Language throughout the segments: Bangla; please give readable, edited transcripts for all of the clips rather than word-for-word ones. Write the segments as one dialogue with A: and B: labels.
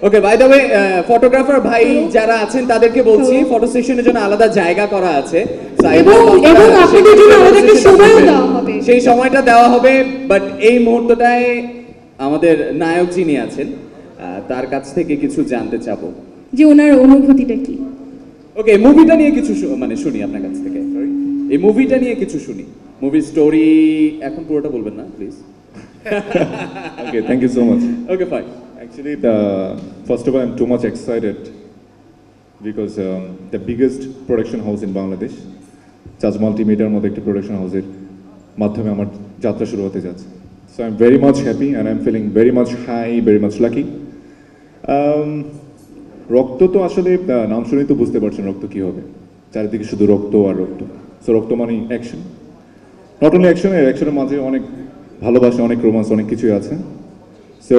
A: Okay, by the way photographer ভাই যারা আছেন তাদেরকে বলছি ফটো সেশনের জন্য আলাদা জায়গা করা আছে,
B: এবং আপনাদের জন্য আলাদা একটা সময়ও দেওয়া হবে,
A: সেই সময়টা দেওয়া হবে। বাট এই মুহূর্তটায় আমাদের নায়ক যিনি আছেন তার কাছ থেকে কিছু জানতে চাবো
B: যে ওনার অনুভূতিটা কি।
A: ওকে, মুভিটা নিয়ে কিছু মানে শুনি আপনার কাছ থেকে। সরি, এই মুভিটা নিয়ে কিছু শুনি, মুভির স্টোরি। এখন পুরোটা বলবেন না please.
C: Okay, thank you so much.
A: Okay, fine.
C: Actually, first of all, I'm too much excited because the biggest production house in Bangladesh, Jaj Multimedia মতো একটি production হাউসের মাধ্যমে আমার যাত্রা শুরু হতে যাচ্ছে। So I'm very much happy and I'm feeling very much high, very much lucky. রক্ত তো আসলে নাম শুনেই তো বুঝতে পারছেন রক্ত কি হবে, চারিদিকে শুধু রক্ত আর রক্ত। সো রক্ত মানে অ্যাকশন, নট অনলি অ্যাকশন, অ্যাকশনের মাঝে অনেক ভালোবাসা, অনেক রোমান্স, অনেক কিছুই আছে। সো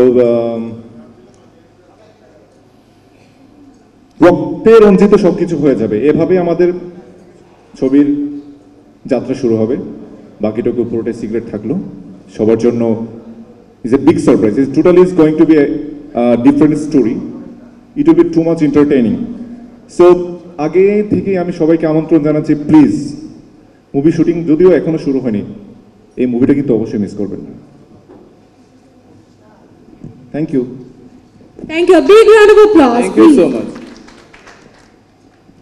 C: রক্তে রঞ্জিত সবকিছু হয়ে যাবে, এভাবে আমাদের ছবির যাত্রা শুরু হবে। বাকিটুকু পুরোটাই সিক্রেট থাকলো সবার জন্য। Is a big surprise, is totally is going to be a different story, it will be too much entertaining. So আগে থেকে আমি সবাইকে আমন্ত্রণ জানাচ্ছি, প্লিজ মুভি শুটিং যদিও এখনো শুরু হয়নি, এই মুভিটা কিন্তু অবশ্যই মিস করবেন না। Thank you.
B: Thank you, big round of applause.
A: Thank you so much.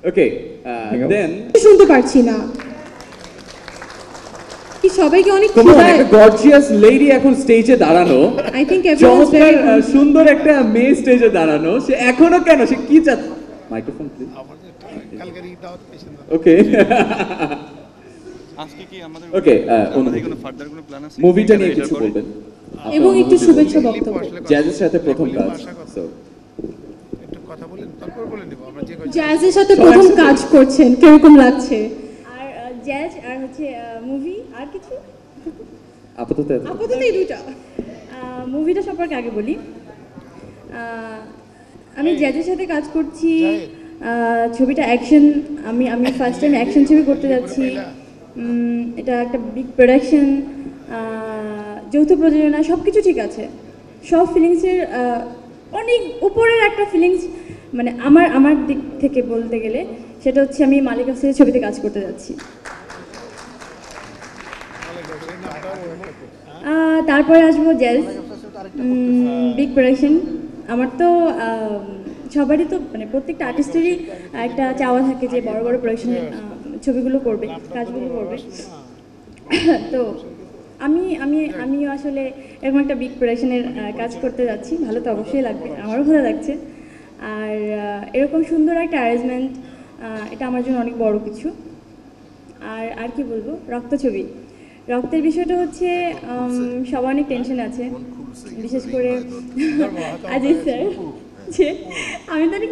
A: Okay, then
B: শুনতে পারছি না কি সবাইকে অনেক
A: একটা গর্জিয়াস লেডি এখন স্টেজে দাঁড়ানো,
B: আই থিংক
A: চমৎকার সুন্দর একটা মেয়ে স্টেজে দাঁড়ানো, সে এখনো কেন, সে কি চাচ্ছে? Microphone please. ওকে,
D: আজকে কি আমাদের
A: ওকে,
D: কোনো ফার্দার কোনো প্ল্যান আছে
A: মুভিটা নিয়ে কিছু বলবেন
B: এবং একটু শুভেচ্ছা বক্তব্য।
A: জ্যাজের সাথে প্রথম কাজ, সো
E: একটু কথা বলেন, তারপর বলে নেব আমরা যে
B: জ্যাজের সাথে প্রথম কাজ করছেন, কিরকম লাগছে?
F: আর জ্যাজ আর হচ্ছে মুভি আর কিছু
A: আপাতত
B: এই দুটো।
F: মুভিটা সম্পর্কে আগে বলি। আমি জ্যাজের সাথে কাজ করছি, ছবিটা অ্যাকশন। আমি ফার্স্ট টাইম অ্যাকশন ছবি করতে যাচ্ছি। এটা একটা বিগ প্রোডাকশন, যৌথ প্রযোজনা, সব কিছু ঠিক আছে। সব ফিলিংসের অনেক উপরের একটা ফিলিংস, মানে আমার দিক থেকে বলতে গেলে সেটা হচ্ছে আমি মালিক আফসারের ছবিতে কাজ করতে যাচ্ছি। তারপরে আসবো জ্যাজ, বিগ প্রোডাকশন। আমার তো সবারই তো মানে প্রত্যেকটা আর্টিস্টেরই একটা চাওয়া থাকে যে বড় বড় প্রোডাকশনের ছবিগুলো করবে, কাজগুলো করবে। তো আমিও আসলে এরকম একটা বিগ প্রোডাকশনের কাজ করতে যাচ্ছি। ভালো তো অবশ্যই লাগবে, আমারও ভালো লাগছে। আর এরকম সুন্দর একটা অ্যারেঞ্জমেন্ট, এটা আমার জন্য অনেক বড় কিছু। আর কি বলবো, রক্ত ছবি, রক্তের বিষয়টা হচ্ছে সবার অনেক টেনশন আছে, বিশেষ করে আজিজ স্যার, যে আমি তো অনেক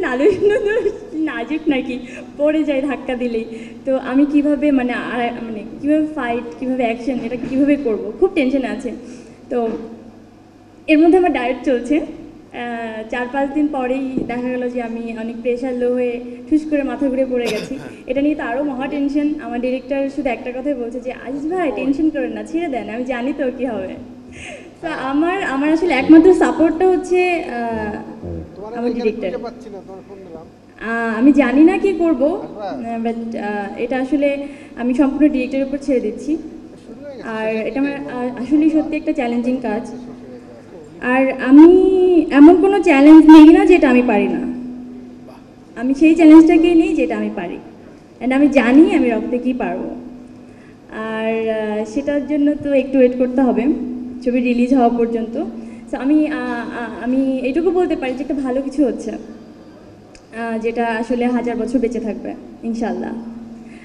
F: নাজুক নাকি, পড়ে যাই ধাক্কা দিলেই। তো আমি কিভাবে মানে কীভাবে ফাইট, কীভাবে অ্যাকশন, এটা কীভাবে করব, খুব টেনশন আছে। তো এর মধ্যে আমার ডায়েট চলছে। 4-5 দিন পরেই দেখা গেল যে আমি অনেক প্রেশার লো হয়ে ঠুস করে মাথা ঘুরে পড়ে গেছি। এটা নিয়ে তো আরও মহা টেনশন। আমার ডিরেক্টর শুধু একটা কথাই বলছে যে আজিজ ভাই টেনশন করেন না, ছেড়ে দেন, আমি জানি তো কী হবে। তো আমার আসলে একমাত্র সাপোর্টটা হচ্ছে আমার ডিরেক্টর। আমি জানি না কি করব, বাট এটা আসলে আমি সম্পূর্ণ ডিরেক্টরের উপর ছেড়ে দিচ্ছি। আর এটা আমার আসলেই সত্যি একটা চ্যালেঞ্জিং কাজ। আর আমি এমন কোনো চ্যালেঞ্জ নেই না যেটা আমি পারি না, আমি সেই চ্যালেঞ্জটাকেই নিই যেটা আমি পারি। অ্যান্ড আমি জানি আমি রক্তে কী পারবো। আর সেটার জন্য তো একটু ওয়েট করতে হবে ছবি রিলিজ হওয়া পর্যন্ত। সো আমি এইটুকু বলতে পারি যে একটা ভালো কিছু হচ্ছে, যেটা আসলে 1000 বছর বেঁচে থাকবে ইনশাল্লাহ।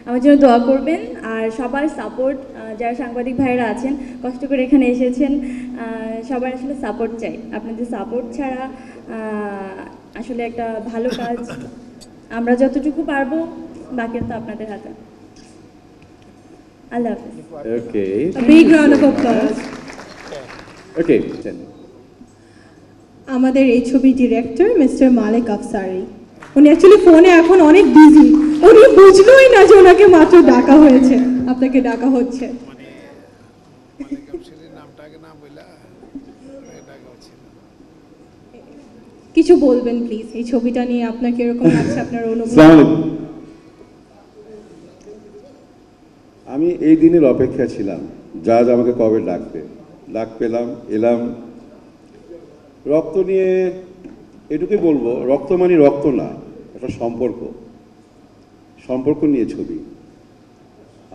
F: আমার জন্য দোয়া করবেন। আর সবার সাপোর্ট, যারা সাংবাদিক ভাইয়েরা আছেন কষ্ট করে এখানে এসেছেন, সবার আসলে সাপোর্ট চাই। আপনাদের সাপোর্ট ছাড়া আসলে একটা ভালো কাজ আমরা যতটুকু পারবো, বাকিটা তো আপনাদের হাতে। আল্লাহ হাফেজ।
A: ওকে,
B: বিগ রাউন্ড অফ অ্যাপ্লজ।
A: ওকে,
B: আমাদের এই ছবি ডিরেক্টর মিস্টার মালিক আফসারি, উনি অ্যাকচুয়ালি ফোনে এখন অনেক বিজি, উনি বুঝলোই না যে ওনাকে মাত্র ডাকা হয়েছে, আপনাকে ডাকা হচ্ছে। কিছু বলবেন প্লিজ এই ছবিটা নিয়ে আপনার কিরকম লাগছে, আপনার অনুভূতি।
C: আসসালামু আলাইকুম।
G: আমি এই দিনের অপেক্ষা ছিলাম, জাজ আমাকে কবে ডাকবে, ডাক পেলাম, এলাম। রক্ত নিয়ে এটুকুই বলবো, রক্ত মানে রক্ত না, একটা সম্পর্ক, সম্পর্ক নিয়ে ছবি।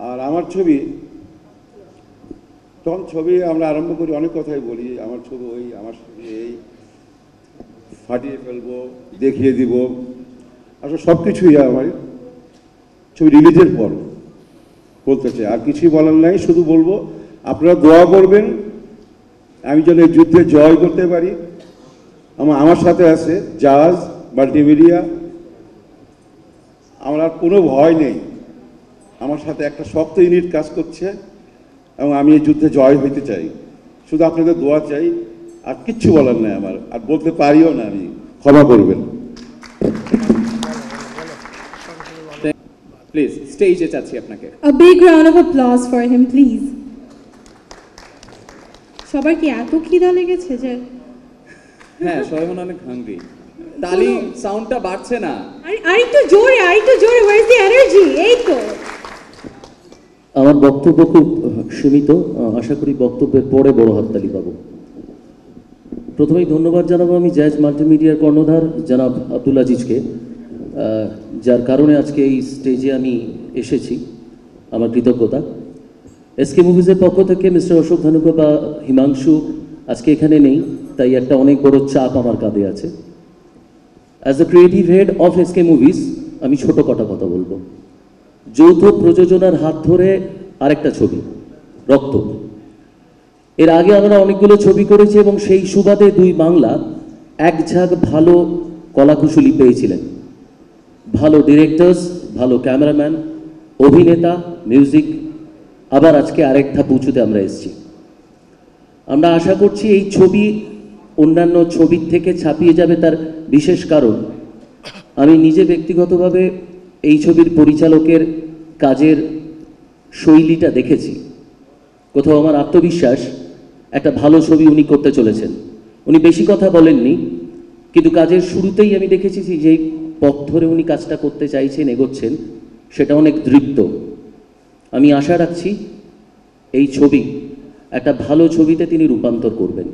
G: আর আমার ছবি, তখন ছবি আমরা আরম্ভ করি, অনেক কথাই বলি, আমার ছবি ওই, আমার ছবি এই, ফাটিয়ে ফেলবো, দেখিয়ে দিব, আসলে সব কিছুই আমার ছবি রিলিজের পর বলতে চাই। আর কিছুই বলার নাই, শুধু বলবো আপনারা দোয়া করবেন আমি যেন এই যুদ্ধে জয় করতে পারি। আমার সাথে আছে জাজ, মাল্টিমিডিয়া, আমার আর কোনো ভয় নেই। আমার সাথে একটা শক্ত ইউনিট কাজ করছে এবং আমি এই যুদ্ধে জয় হইতে চাই। শুধু আপনাদের দোয়া চাই, আর কিচ্ছু বলার নাই আমার, আর বলতে পারিও না, আমি ক্ষমা করবেন।
A: প্লিজ স্টেজে চাচ্ছি আপনাকে।
B: A big round of applause for him, please. সবার কি এত খিদা লেগেছে যে
A: হ্যাঁ, সবাই মনে হয় অনেক হাংরি। তালি সাউন্ডটা বাড়ছে না।
B: আরেকটু জোরে, where is the energy? এই তো।
H: আমার বক্তব্য খুব সীমিত, আশা করি বক্তব্যের পরে বড় হাততালি পাবো। প্রথমেই ধন্যবাদ জানাবো আমি জ্যাজ মাল্টিমিডিয়ার কর্ণধার জনাব আব্দুল আজিজকে, যার কারণে আজকে এই স্টেজে আমি এসেছি, আমার কৃতজ্ঞতা। এসকে মুভিজের পক্ষ থেকে মিস্টার অশোক ধানুকা বা হিমাংশু আজকে এখানে নেই, তাই একটা অনেক বড় চাপ আমার কাঁধে আছে। As the creative head of SK movies আমি ছোট কটা কথা বলবো। যৌথ প্রযোজনার হাত ধরে আরেকটা ছবি রক্ত, এর আগে আমরা অনেকগুলো ছবি করেছি এবং সেই সুবাদে দুই বাংলা এক ঝাঁক ভালো কলাকুশলী পেয়েছিলেন, ভালো ডিরেক্টরস, ভালো ক্যামেরাম্যান, অভিনেতা, মিউজিক। আবার আজকে আরেক ধাপ উঁচুতে আমরা এসেছি। আমরা আশা করছি এই ছবি অন্যান্য ছবির থেকে ছাপিয়ে যাবে, তার বিশেষ কারণ আমি নিজে ব্যক্তিগতভাবে এই ছবির পরিচালকের কাজের শৈলীটা দেখেছি। কোথাও আমার আত্মবিশ্বাস একটা ভালো ছবি উনি করতে চলেছেন। উনি বেশি কথা বলেননি, কিন্তু কাজের শুরুতেই আমি দেখেছি যে পথ ধরে উনি কাজটা করতে চাইছেন, এগোচ্ছেন, সেটা অনেক দৃপ্ত। আমি আশা রাখছি এই ছবি একটা ভালো ছবিতে তিনি রূপান্তর করবেন।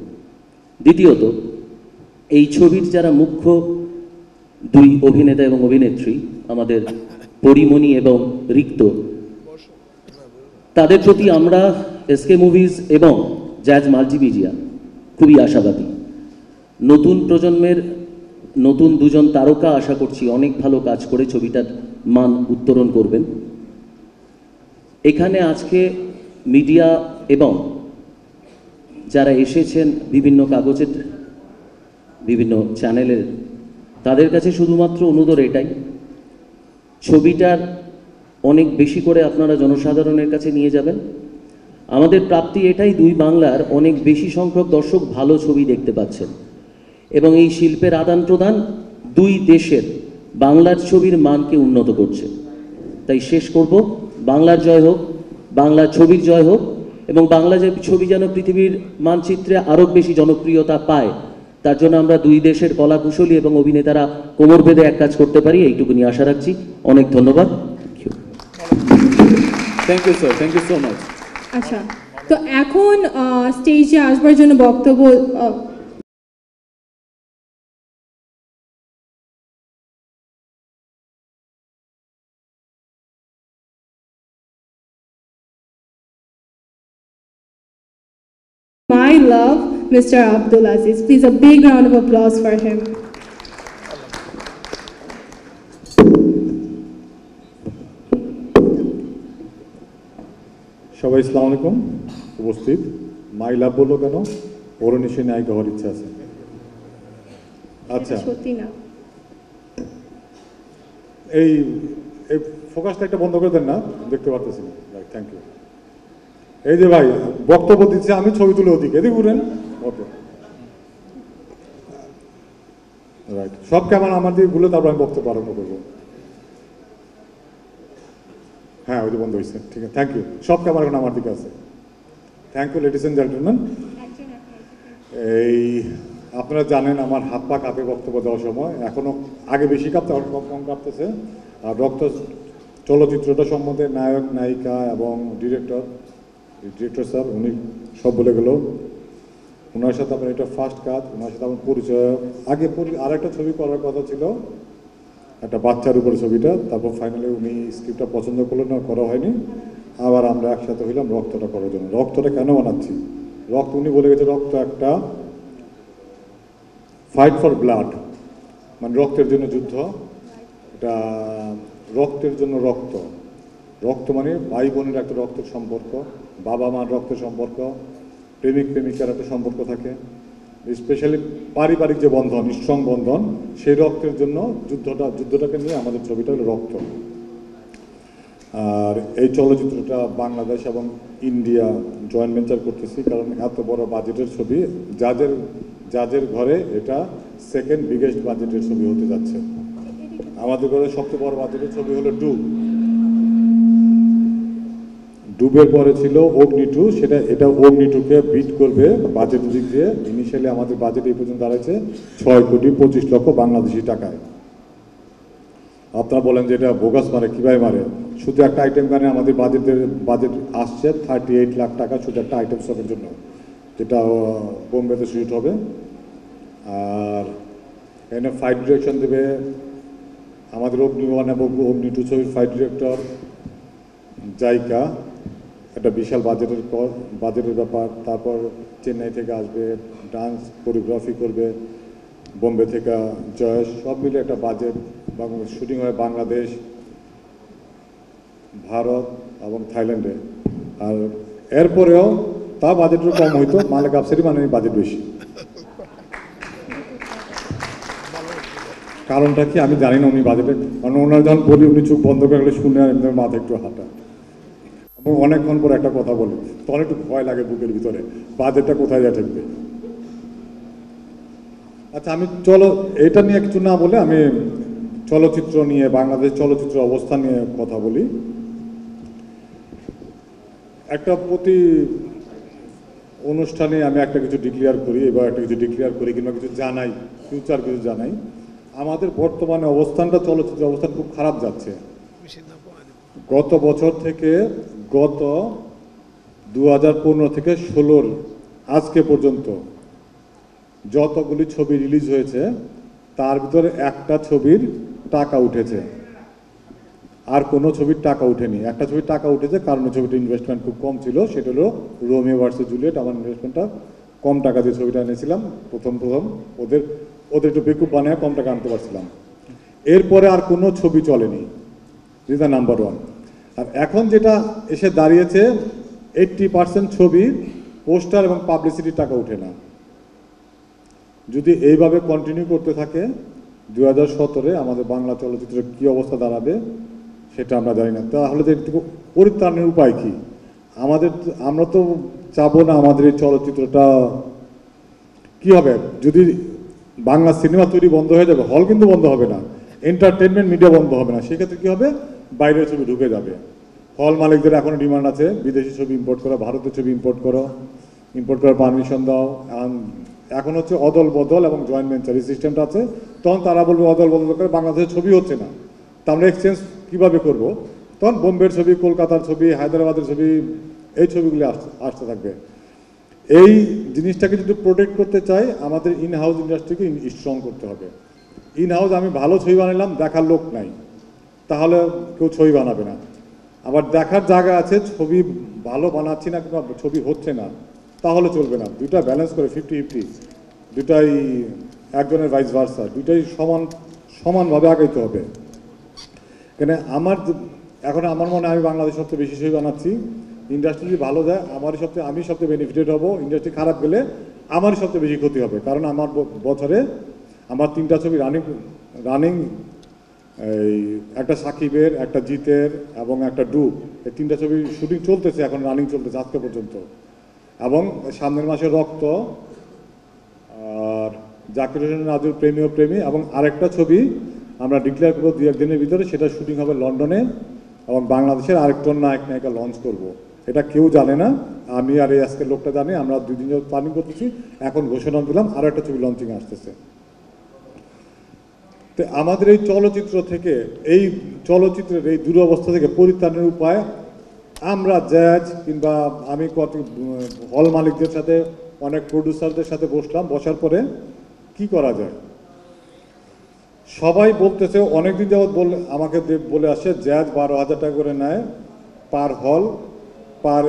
H: দ্বিতীয়ত, এই ছবির যারা মুখ্য দুই অভিনেতা এবং অভিনেত্রী, আমাদের পরিমণি এবং রিক্ত, তাদের প্রতি আমরা এসকে মুভিজ এবং জ্যাজ মাল্টিমিডিয়া খুবই আশাবাদী। নতুন প্রজন্মের নতুন দুজন তারকা আশা করছি অনেক ভালো কাজ করে ছবিটার মান উত্তরণ করবেন। এখানে আজকে মিডিয়া এবং যারা এসেছেন বিভিন্ন কাগজের, বিভিন্ন চ্যানেলের, তাদের কাছে শুধুমাত্র অনুরোধ এটাই, ছবিটার অনেক বেশি করে আপনারা জনসাধারণের কাছে নিয়ে যাবেন। আমাদের প্রাপ্তি এটাই, দুই বাংলার অনেক বেশি সংখ্যক দর্শক ভালো ছবি দেখতে পাচ্ছেন এবং এই শিল্পের আদান প্রদান দুই দেশের বাংলার ছবির মানকে উন্নত করছে। তাই শেষ করব, বাংলার জয় হোক, বাংলার ছবির জয় হোক এবং বাংলা যে ছবি যেন পৃথিবীর মানচিত্রে আরও বেশি জনপ্রিয়তা পায়, তার জন্য আমরা দুই দেশের কলাকুশলী এবং অভিনেতারা কোমর বেঁধে এক কাজ করতে পারি, এইটুকুনি আশা রাখছি। অনেক ধন্যবাদ।
A: Thank you sir, thank you so much.
B: আচ্ছা, তো এখন স্টেজে আসবার জন্য বক্তব্য my love, Mr. Abdul Aziz. Please a big round of applause for him.
I: সবাই আসসালামু আলাইকুম। উপস্থিত, মাই লাভ বললো কেন? ওর নিশ্চয়ই নায়িকা হওয়ার ইচ্ছা আছে। আচ্ছা,
B: সত্যি না,
I: এই এই ফোকাসটা একটা বন্ধ করে দেন না, দেখতে পারতেছি না। Right, thank you. এই যে ভাই বক্তব্য দিচ্ছে, আমি ছবি তুলে ওদিকে, এদিকে ঘুরেন। ওকে, রাইট, সব ক্যামেরা আমার দিকে ঘুরলে তারপর আমি বক্তব্য আরম্ভ করবো। হ্যাঁ, ওই যে বন্ধ হয়েছে, ঠিক আছে, থ্যাংক ইউ। সব ক্যামেরা এখন আমার দিকে আছে। Thank you ladies and gentleman. এই আপনারা জানেন আমার হাত পা কাঁপে বক্তব্য দেওয়ার সময়, এখনো আগে বেশি কাঁপতে এখন কম কাঁপতেছে। আর রক্ত চলচ্চিত্রটা সম্বন্ধে নায়ক নায়িকা এবং ডিরেক্টর স্যার উনি সব বলে গেল। ওনার সাথে আমার এটা ফার্স্ট কাজ, ওনার সাথে আমার পরিচয়। আগে আরেকটা ছবি করার কথা ছিল, একটা বাচ্চার উপরে ছবিটা, তারপর ফাইনালি উনি স্ক্রিপ্টটা পছন্দ করলেন না, করা হয়নি। আবার আমরা একসাথে হইলাম রক্তটা করার জন্য। রক্তটা কেন বানাচ্ছি? রক্ত উনি বলে গেছে রক্ত একটা ফাইট ফর ব্লাড, মানে রক্তের জন্য যুদ্ধ। এটা রক্তের জন্য রক্ত, রক্ত মানে ভাই বোনের একটা রক্তের সম্পর্ক, বাবা মার রক্তের সম্পর্ক, প্রেমিক প্রেমিকার একটা সম্পর্ক থাকে, স্পেশালি পারিবারিক যে বন্ধন, স্ট্রং বন্ধন, সেই রক্তের জন্য যুদ্ধটাকে নিয়ে আমাদের ছবিটা হলো রক্ত। আর এই চলচ্চিত্রটা বাংলাদেশ এবং ইন্ডিয়া জয়েন্ট ভেঞ্চার করতেছি, কারণ এত বড় বাজেটের ছবি, যাদের ঘরে এটা সেকেন্ড বিগেস্ট বাজেটের ছবি হতে যাচ্ছে। আমাদের ঘরে সবচেয়ে বড় বাজেটের ছবি হলো ডুবের পরে ছিল অগ্নি 2, এটা অগ্নি 2-কে বিট করবে বাজেট দিক দিয়ে। ইনিশিয়ালি আমাদের বাজেট এই পর্যন্ত দাঁড়াচ্ছে 6,25,00,000 বাংলাদেশি টাকায়। আপনারা বলেন যে এটা বোগাস মারে, কীভাবে মারে? শুধু একটা আইটেম গানে আমাদের বাজেট আসছে 38 লাখ টাকা শুধু একটা আইটেম সকের জন্য, যেটা বোম্বেতে শুট হবে। আর এখানে ফাইট ডিরেকশন দেবে আমাদের অগ্নি 1 এবং অগ্নি 2 ছবির ফাইট ডিরেক্টর জাইকা, একটা বিশাল বাজেটের ব্যাপার। তারপর চেন্নাই থেকে আসবে, ডান্স কোরিওগ্রাফি করবে বোম্বে থেকে জয়েশ, সব মিলে একটা বাজেট। শুটিং হয় বাংলাদেশ, ভারত এবং থাইল্যান্ডে। আর এরপরেও তা বাজেটও কম হইতো, মালিক আফসারি মানে বাজেট বেশি। কারণটা কি আমি জানি না উনি বাজেটে, কারণ ওনার যখন বলি উনি চোখ বন্ধ করে গেলে শুনে আর মাথা একটু হাঁটা, এবং অনেকক্ষণ পর একটা কথা বলে তখন একটু ভয় লাগে বুকের ভিতরে, বাজেটটা কোথায় যা ঠেকবে। আচ্ছা, আমি এটা নিয়ে কিছু না বলে আমি চলচ্চিত্র নিয়ে, বাংলাদেশ চলচ্চিত্র অবস্থা নিয়ে কথা বলি। একটা প্রতি অনুষ্ঠানে আমি একটা কিছু ডিক্লেয়ার করি, এবার একটা কিছু ডিক্লেয়ার করি কিংবা কিছু জানাই, ফিউচার কিছু জানাই। আমাদের বর্তমানে অবস্থানটা, চলচ্চিত্র অবস্থান খুব খারাপ যাচ্ছে। গত বছর থেকে, গত 2015 থেকে 16 আজকে পর্যন্ত যতগুলি ছবি রিলিজ হয়েছে তার ভিতরে একটা ছবির টাকা উঠেছে, আর কোনো ছবির টাকা উঠেনি। একটা ছবির টাকা উঠেছে কারণ ছবিটা ইনভেস্টমেন্ট খুব কম ছিল, সেটা হলো রোমিও ভার্সেস জুলিয়েট। আমার ইনভেস্টমেন্টটা কম টাকা দিয়ে ছবিটা এনেছিলাম, প্রথম ওদের একটু বেকুব বানিয়ে কম টাকা আনতে পারছিলাম। এরপরে আর কোনো ছবি চলেনি, দিস দ্য নাম্বার 1। আর এখন যেটা এসে দাঁড়িয়েছে 80% ছবির পোস্টার এবং পাবলিসিটির টাকা উঠে না। যদি এইভাবে কন্টিনিউ করতে থাকে 2017-এ আমাদের বাংলা চলচ্চিত্রের কী অবস্থা দাঁড়াবে সেটা আমরা জানি না। তাহলে এর থেকে পরিত্রাণের উপায় কী? আমরা তো চাবো না আমাদের এই চলচ্চিত্রটা কী হবে, যদি বাংলা সিনেমা তৈরি বন্ধ হয়ে যাবে, হল কিন্তু বন্ধ হবে না, এন্টারটেনমেন্ট মিডিয়া বন্ধ হবে না, সেক্ষেত্রে কী হবে, বাইরের ছবি ঢুকে যাবে। হল মালিকদের এখনও ডিমান্ড আছে বিদেশি ছবি ইম্পোর্ট করো, ভারতের ছবি ইম্পোর্ট করার পারমিশন দাও। এখন হচ্ছে অদল বদল এবং জয়েন্ট ভেঞ্চার এই সিস্টেমটা আছে। তখন তারা বলবে অদল বদল করে বাংলাদেশের ছবি হচ্ছে না, তা আমরা এক্সচেঞ্জ কীভাবে করবো? তখন বোম্বের ছবি, কলকাতার ছবি, হায়দ্রাবাদের ছবি, এই ছবিগুলি আসতে থাকবে। এই জিনিসটাকে যদি প্রোটেক্ট করতে চাই আমাদের ইন হাউস ইন্ডাস্ট্রিকে স্ট্রং করতে হবে। ইন হাউস আমি ভালো ছবি বানালাম, দেখার লোক নাই, তাহলে কেউ ছবি বানাবে না। আবার দেখার জায়গা আছে, ছবি ভালো বানাচ্ছি না কিংবা ছবি হচ্ছে না, তাহলে চলবে না। দুইটা ব্যালেন্স করে 50-50, দুটাই একজনের ভাইস ভার্সা, দুটাই সমানভাবে আগাইতে হবে। কেন এখন আমার মনে হয় আমি বাংলাদেশ সবচেয়ে বেশি ছবি বানাচ্ছি। ইন্ডাস্ট্রি যদি ভালো যায় আমি সবচেয়ে বেনিফিটেড হব, ইন্ডাস্ট্রি খারাপ গেলে আমারই সবচেয়ে বেশি ক্ষতি হবে। কারণ আমার বছরে আমার 3টা ছবি রানিং, এই একটা সাকিবের, একটা জিতের এবং একটা ডুব, এই 3টা ছবি শুটিং চলতেছে, এখন রানিং চলতেছে আজকে পর্যন্ত। এবং সামনের মাসে রক্ত, আর জাকির হোসেন রাজুর প্রেমী, এবং আরেকটা ছবি আমরা ডিক্লেয়ার করবো 2-1 দিনের ভিতরে, সেটা শুটিং হবে লন্ডনে, এবং বাংলাদেশের আরেকজন নায়ক নায়িকা লঞ্চ করব। এটা কেউ জানে না, আমি আর এই আজকের লোকটা জানি। আমরা 2 দিন যাবত প্ল্যানিং করতেছি, এখন ঘোষণা দিলাম আরও একটা ছবি লঞ্চিং আসতেছে। তো আমাদের এই চলচ্চিত্র থেকে, এই চলচ্চিত্রের এই দুরবস্থা থেকে পরিত্রাণের উপায় আমরা জাজ কিংবা আমি কত হল মালিকদের সাথে, অনেক প্রডিউসারদের সাথে বসলাম, বসার পরে কি করা যায়। সবাই বলতেছে, অনেকদিন যাবৎ আমাকে বলে আসে জাজ 12,000 টাকা করে নেয় পার হল, পার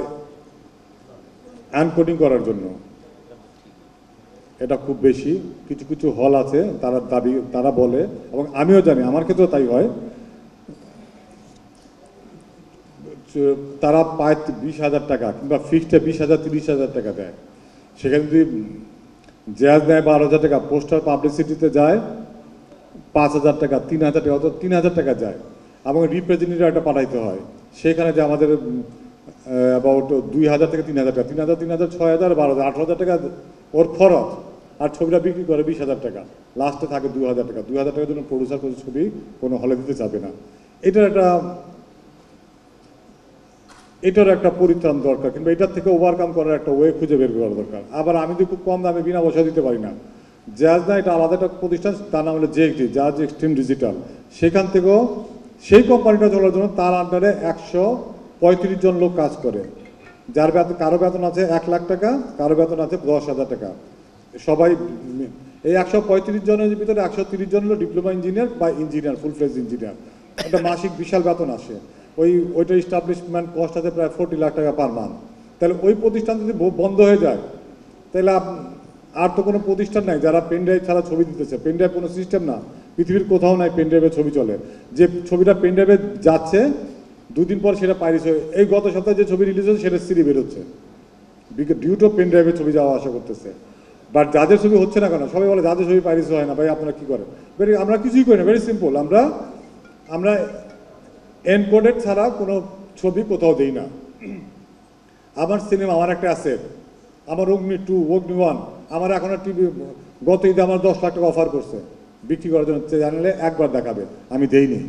I: এনকোডিং করার জন্য। এটা খুব বেশি। কিছু কিছু হল আছে তারা বলে, এবং আমিও জানি, আমার ক্ষেত্রেও তাই হয়, তারা পায় 20,000 টাকা কিংবা ফিক্সডে 20,000 30,000 টাকা দেয়। সেখানে যদি জাজ দেয় 12,000 টাকা, পোস্টার পাবলিসিটিতে যায় 5,000 টাকা, 3,000 টাকা, অথবা 3,000 টাকা যায়, এবং রিপ্রেজেন্টেটিভ একটা পাঠাইতে হয়। সেখানে যে আমাদের অ্যাবাউট 2,000 থেকে 3,000 টাকা, 3,000 3,000 6,000 12,000 18,000 টাকা ওর খরচ, আর ছবিটা বিক্রি করে 20,000 টাকা, লাস্টে থাকে 2,000 টাকা। 2,000 টাকার জন্য প্রডিউসার কোনো ছবি কোনো হলে দিতে চাবে না। এটার একটা পরিত্রাণ দরকার, কিংবা এটার থেকে ওভারকাম করার একটা ওয়ে খুঁজে বের করা দরকার। আবার আমি যদি খুব কম দামে বিনা পয়সা দিতে পারি না, জাজ না, এটা আলাদা একটা প্রতিষ্ঠান, তার নাম হলো জেএক্সডি, জাজ এক্সট্রিম ডিজিটাল। সেখান থেকেও সেই কোম্পানিটা চলার জন্য তার আন্ডারে 135 জন লোক কাজ করে, যার কারো বেতন আছে 1 লাখ টাকা, কারো বেতন আছে 10,000 টাকা। সবাই এই 135 জনের ভিতরে 130 জন হলো ডিপ্লোমা ইঞ্জিনিয়ার বা ইঞ্জিনিয়ার, ফুল ফ্লেজ ইঞ্জিনিয়ার। একটা মাসিক বিশাল বেতন আসে। ওইটার এস্টাবলিশমেন্ট কস্ট আছে প্রায় 40 লাখ টাকা পার মান্থ। তাহলে ওই প্রতিষ্ঠান যদি বন্ধ হয়ে যায়, তাহলে আর তো কোনো প্রতিষ্ঠান নাই যারা পেনড্রাইভ ছাড়া ছবি দিতেছে। পেনড্রাইভ কোনো সিস্টেম না, পৃথিবীর কোথাও নাই পেনড্রাইভে ছবি চলে। যে ছবিটা পেনড্রাইভে যাচ্ছে, 2 দিন পর সেটা পাইরিস হয়ে, এই গত সপ্তাহে যে ছবি রিলিজ হচ্ছে সেটা সিরি বেরোচ্ছে, ডিউ টু পেনড্রাইভে ছবি যাওয়া আসা করতেছে। বাট যাদের ছবি হচ্ছে না কেন, সবাই বলে যাদের ছবি পাইরিস হয় না। ভাই আপনারা কি করেন? আমরা কিছুই করি না, ভেরি সিম্পল। আমরা এনকোডেড ছাড়া কোনো ছবি কোথাও দেই না। আমার সিনেমা, আমার একটা অ্যাসেট, আমার অগ্নি 2, অগ্নি 1, আমার এখন টিভি গত ঈদে আমার 10 লাখ টাকা অফার করছে বিক্রি করার জন্য, জানালে একবার দেখাবে, আমি দেইনি।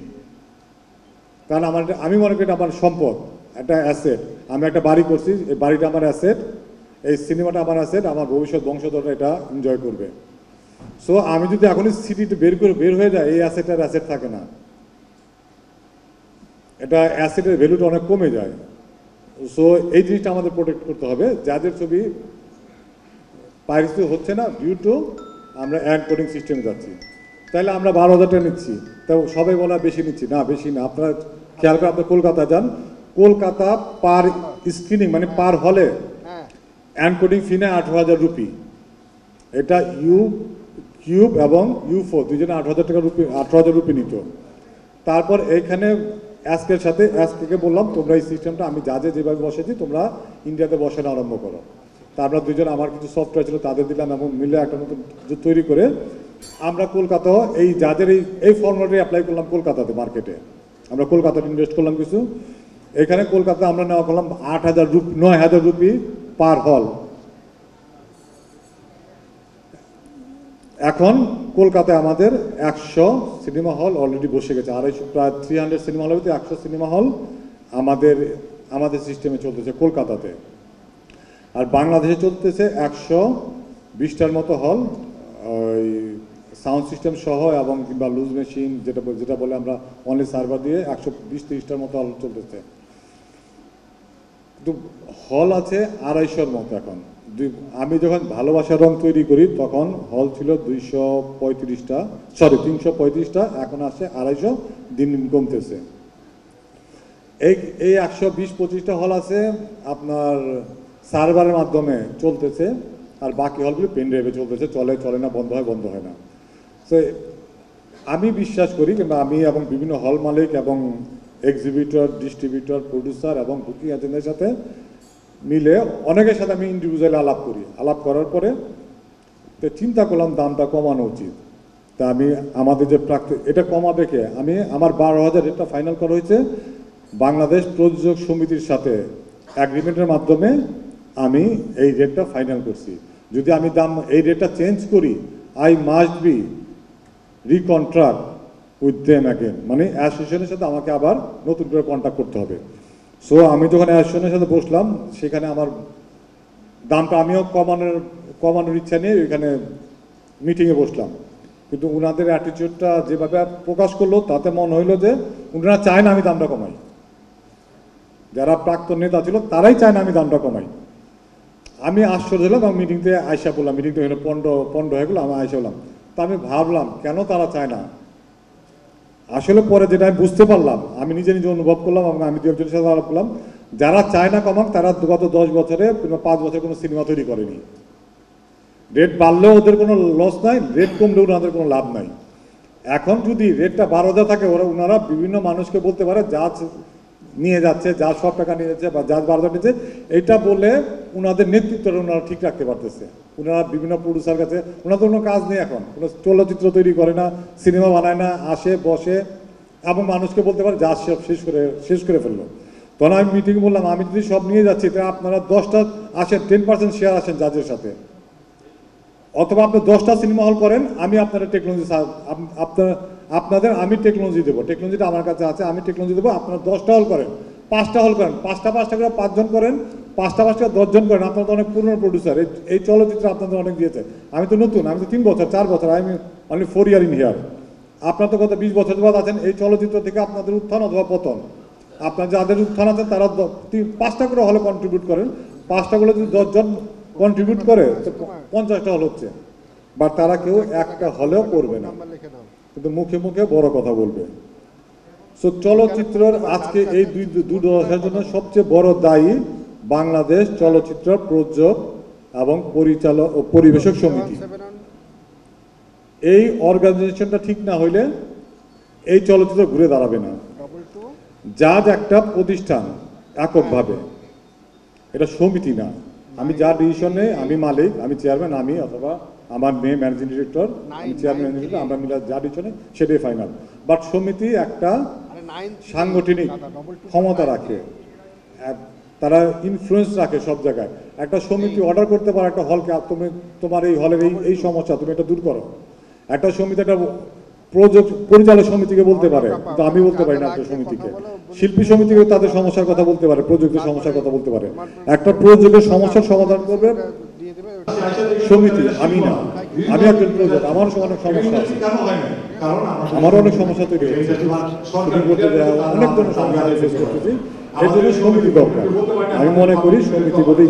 I: কারণ আমি মনে করি আমার সম্পদ, একটা অ্যাসেট। আমি একটা বাড়ি করছি, এই বাড়িটা আমার অ্যাসেট, এই সিনেমাটা আমার অ্যাসেট, আমার ভবিষ্যৎ বংশধররা এটা এনজয় করবে। সো আমি যদি এখনই সিটিতে বের হয়ে যায়, এই অ্যাসেট থাকে না, এটা অ্যাসেটের ভ্যালুটা অনেক কমে যায়। সো এই জিনিসটা আমাদের প্রোটেক্ট করতে হবে। যাদের ছবি পাইরেসি হচ্ছে না, ডিউ টু আমরা এনকোডিং সিস্টেমে যাচ্ছি, তাহলে আমরা 12,000 টাকা নিচ্ছি। তো সবাই বলা বেশি নিচ্ছি না, বেশি না। আপনারা খেয়াল করে আপনি কলকাতা যান, কলকাতা পার স্ক্রিনিং মানে পার হলে এনকোডিং ফি নেয় 18,000 রুপি। এটা ইউ কিউব এবং ইউ4 দুজনে 18,000 রুপি নিত। তারপর এইখানে অ্যাসকের সাথে অ্যাসকে বললাম, তোমরা এই সিস্টেমটা আমি জাজে যেভাবে বসেছি তোমরা ইন্ডিয়াতে বসানো আরম্ভ করো। তারপর দুজন আমার কিছু সফটওয়্যার ছিল তাদের দিলাম, এবং মিলে একটা নতুন কিছু তৈরি করে আমরা কলকাতাও এই জাজের এই ফর্মুলাটাই অ্যাপ্লাই করলাম কলকাতাতে মার্কেটে। আমরা কলকাতাতে ইনভেস্ট করলাম কিছু। এখানে কলকাতা আমরা নেওয়া করলাম 9,000 রুপি পার হল। এখন কলকাতায় আমাদের 100 সিনেমা হল অলরেডি বসে গেছে, প্রায় 300 সিনেমা হলের ভিতরে 100 সিনেমা হল আমাদের সিস্টেমে চলতেছে কলকাতাতে। আর বাংলাদেশে চলতেছে 120টার মতো হল, ওই সাউন্ড সিস্টেম সহ, এবং কিংবা লুজ মেশিন যেটা বলে আমরা অনলি সার্ভার দিয়ে 120-30টার মতো হল চলতেছে। কিন্তু হল আছে 250-র মতো এখন। আমি যখন ভালোবাসার রং তৈরি করি তখন হল ছিল 335টা, এখন আসছে 250, দিন কমতেছে। এই 120-25টা হল আছে আপনার সার্ভারের মাধ্যমে চলতেছে, আর বাকি হলগুলো পেন ড্রাইভে চলতেছে, চলে না, বন্ধ হয় না। তো আমি বিশ্বাস করি, কিংবা আমি এবং বিভিন্ন হল মালিক এবং এক্সিবিটর, ডিস্ট্রিবিউটর, প্রডিউসার এবং বুকিং এজেন্টের সাথে মিলে অনেকের সাথে আমি ইন্ডিভিজুয়ালি আলাপ করার পরে তো চিন্তা করলাম দামটা কমানো উচিত। তা আমি আমাদের যে এটা কমাবে কে, আমি আমার 12,000 রেটটা ফাইনাল করা হয়েছে বাংলাদেশ প্রযোজক সমিতির সাথে অ্যাগ্রিমেন্টের মাধ্যমে। আমি এই রেটটা ফাইনাল করছি। যদি আমি এই রেটটা চেঞ্জ করি, I must be recontract with them again, মানে অ্যাসোসিয়েশনের সাথে আমাকে আবার নতুন করে কন্ট্যাক্ট করতে হবে। সো আমি যখন অ্যাসোসিয়েশনের সাথে বসলাম, সেখানে আমার দামটা আমিও কমানোর ইচ্ছা নিয়ে এখানে মিটিংয়ে বসলাম। কিন্তু ওনাদের অ্যাটিটিউডটা যেভাবে প্রকাশ করলো, তাতে মনে হইলো যে ওনারা চায় না আমি দামটা কমাই। যারা প্রাক্তন নেতা ছিল তারাই চায় না আমি দামটা কমাই। আমি আশ্চর্য হলাম, আমি মিটিংতে আয়সা বললাম, মিটিংটা হলো পণ্ড হয়ে গেলো, আমি আয়সা বললাম। তা আমি ভাবলাম কেন তারা চায় না। আসলে পরে যেটা আমি বুঝতে পারলাম, আমি নিজে নিজে অনুভব করলাম এবং আমি দু একজনের সাথে আলাপ করলাম, যারা চায় না কমাক তারা গত 10 বছরে কিংবা 5 বছরে কোনো সিনেমা তৈরি করেনি। রেট বাড়লেও ওদের কোনো লস নাই, রেট কমলেও ওনাদের কোনো লাভ নাই। এখন যদি রেটটা 12,000 থাকে, ওনারা বিভিন্ন মানুষকে বলতে পারে যা নিয়ে যাচ্ছে, যা সব টাকা নিয়ে যাচ্ছে বা যা 12,000 নিচ্ছে, এইটা বলে ওনাদের নেতৃত্বটা ওনারা ঠিক রাখতে পারতেছে। ওনারা বিভিন্ন প্রডিউসার কাছে, ওনাদের কোনো কাজ নেই, এখন কোনো চলচ্চিত্র তৈরি করে না, সিনেমা বানায় না, আসে বসে এবং মানুষকে বলতে পারে যা সব শেষ করে ফেললো। তখন আমি মিটিং বললাম, আমি যদি সব নিয়ে যাচ্ছি তাহলে আপনারা 10টা আসেন, 10% শেয়ার আসেন জাজের সাথে, অথবা আপনি 10টা সিনেমা হল করেন, আমি আপনাদের টেকনোলজি আপনাদের আমি টেকনোলজি দেবো, টেকনোলজিটা আমার কাছে আছে, আমি টেকনোলজি দেবো, আপনারা 10টা হল করেন, 5টা হল করেন, 5টা করে 5 জন করেন, 5টা করে 10 জন করেন। আপনারা তো অনেক পুরনো প্রডিউসার, এই চলচ্চিত্র আপনাদের অনেক দিয়েছে। আমি তো নতুন, আমি তো 3 বছর 4 বছর, আমি অনলি 4 ইয়ার ইন হিয়ার। আপনার তো গত 20 বছর বাদ আছেন, এই চলচ্চিত্র থেকে আপনাদের উত্থান অথবা পতন। আপনার যাদের উত্থান আছেন তারা 5টা করে হলে কন্ট্রিবিউট করেন, 5টা করে যদি 10 জন কন্ট্রিবিউট করে তো 50টা হল হচ্ছে। বা তারা কেউ একটা হলেও করবে না, কিন্তু মুখে মুখে বড় কথা বলবে। সো চলচ্চিত্রের আজকে এই দুর্দশার জন্য সবচেয়ে বড় দায়ী বাংলাদেশ চলচ্চিত্র প্রযোজক এবং পরিচালক ও পরিবেশক সমিতি। এই অর্গানাইজেশনটা ঠিক না হইলে এই চলচ্চিত্র ঘুরে দাঁড়াবে না। জাজ একটা প্রতিষ্ঠান এককভাবে, এটা সমিতি না। আমি যার ডিসিশনে আমি মালিক, আমি চেয়ারম্যান, আমি অথবা আমার মেয়ে ম্যানেজিং ডিরেক্টর, আমি চেয়ারম্যান, ম্যানেজিং ডিরেক্টর, আমরা মিলে যা ডিসিশনে সেটাই ফাইনাল। বাট সমিতি একটা সাংগঠনিক ক্ষমতা রাখে, তারা ইনফ্লুয়েন্স রাখে সব জায়গায়। একটা সমিতি অর্ডার করতে পারে একটা হলকে, তুমি তোমার এই হলের এই সমস্যা তুমি এটা দূর করো। একটা সমিতি একটা পরিচালক সমিতিকে বলতে পারে, কিন্তু আমি বলতে পারি না একটা সমিতিকে। শিল্পী সমিতিকে তাদের সমস্যার কথা বলতে পারে, প্রযোজকের সমস্যার কথা বলতে পারে। একটা প্রযোজকের সমস্যার সমাধান করবে সমিতি, আমি না। আমি একজন প্রযোজক, আমারও অনেক সমস্যা আছে, আমারও অনেক সমস্যা তৈরি হচ্ছে, অনেক ধরনের সমস্যা ফেস করতেছি। এই জন্য সমিতি দরকার। আমি মনে করি সমিতি বলেই